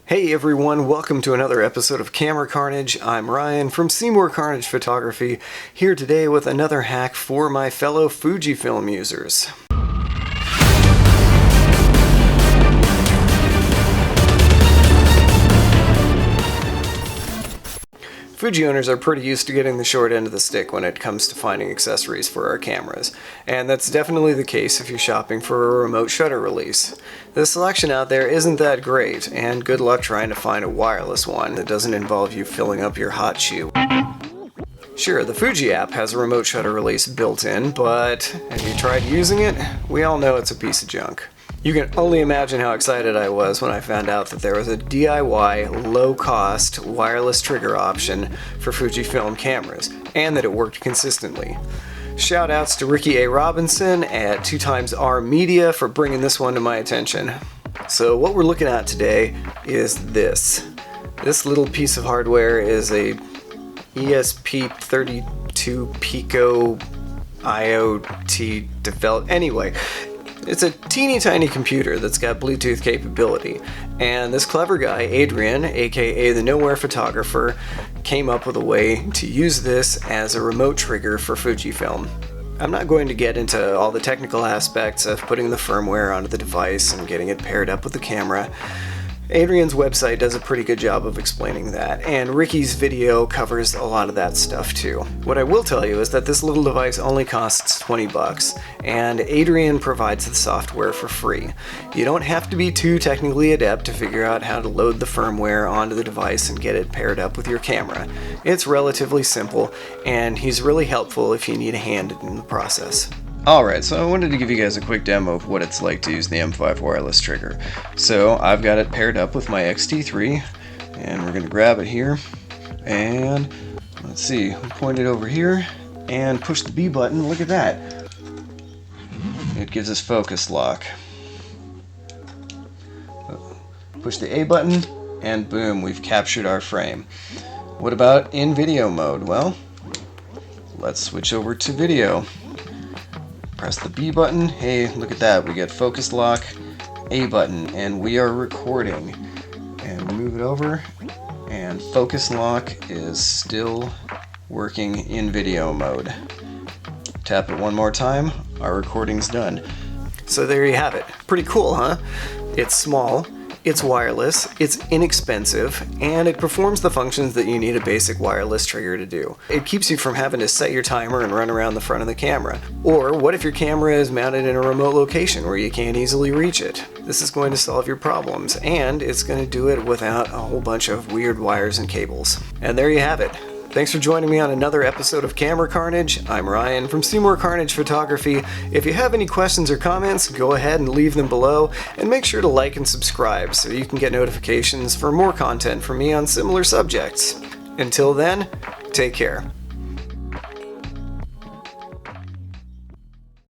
Hey everyone, welcome to another episode of Camera Carnage. I'm Ryan from Seymoure Carnage Photography, here today with another hack for my fellow Fujifilm users. Fuji owners are pretty used to getting the short end of the stick when it comes to finding accessories for our cameras, and that's definitely the case if you're shopping for a remote shutter release. The selection out there isn't that great, and good luck trying to find a wireless one that doesn't involve you filling up your hot shoe. Sure, the Fuji app has a remote shutter release built in, but have you tried using it? We all know it's a piece of junk. You can only imagine how excited I was when I found out that there was a DIY, low-cost, wireless trigger option for Fujifilm cameras, and that it worked consistently. Shoutouts to Ricky A. Robinson at 2xR Media for bringing this one to my attention. So what we're looking at today is this. This little piece of hardware is a ESP32 Pico IoT developed. Anyway, it's a teeny tiny computer that's got Bluetooth capability, and this clever guy, Adrian, aka the Nowhere Photographer, came up with a way to use this as a remote trigger for Fujifilm. I'm not going to get into all the technical aspects of putting the firmware onto the device and getting it paired up with the camera. Adrian's website does a pretty good job of explaining that, and Ricky's video covers a lot of that stuff too. What I will tell you is that this little device only costs 20 bucks, and Adrian provides the software for free. You don't have to be too technically adept to figure out how to load the firmware onto the device and get it paired up with your camera. It's relatively simple, and he's really helpful if you need a hand in the process. Alright, so I wanted to give you guys a quick demo of what it's like to use the M5 wireless trigger. So I've got it paired up with my X-T3, and we're going to grab it here, and let's see, point it over here, and push the B button. Look at that. It gives us focus lock. Push the A button, and boom, we've captured our frame. What about in video mode? Well, let's switch over to video. Press the B button, hey, look at that, we get focus lock, A button, and we are recording. And move it over, and focus lock is still working in video mode. Tap it one more time, our recording's done. So there you have it. Pretty cool, huh? It's small, it's wireless, it's inexpensive, and it performs the functions that you need a basic wireless trigger to do. It keeps you from having to set your timer and run around the front of the camera. Or what if your camera is mounted in a remote location where you can't easily reach it? This is going to solve your problems, and it's going to do it without a whole bunch of weird wires and cables. And there you have it. Thanks for joining me on another episode of Camera Carnage. I'm Ryan from Seymoure Carnage Photography. If you have any questions or comments, go ahead and leave them below, and make sure to like and subscribe so you can get notifications for more content from me on similar subjects. Until then, take care.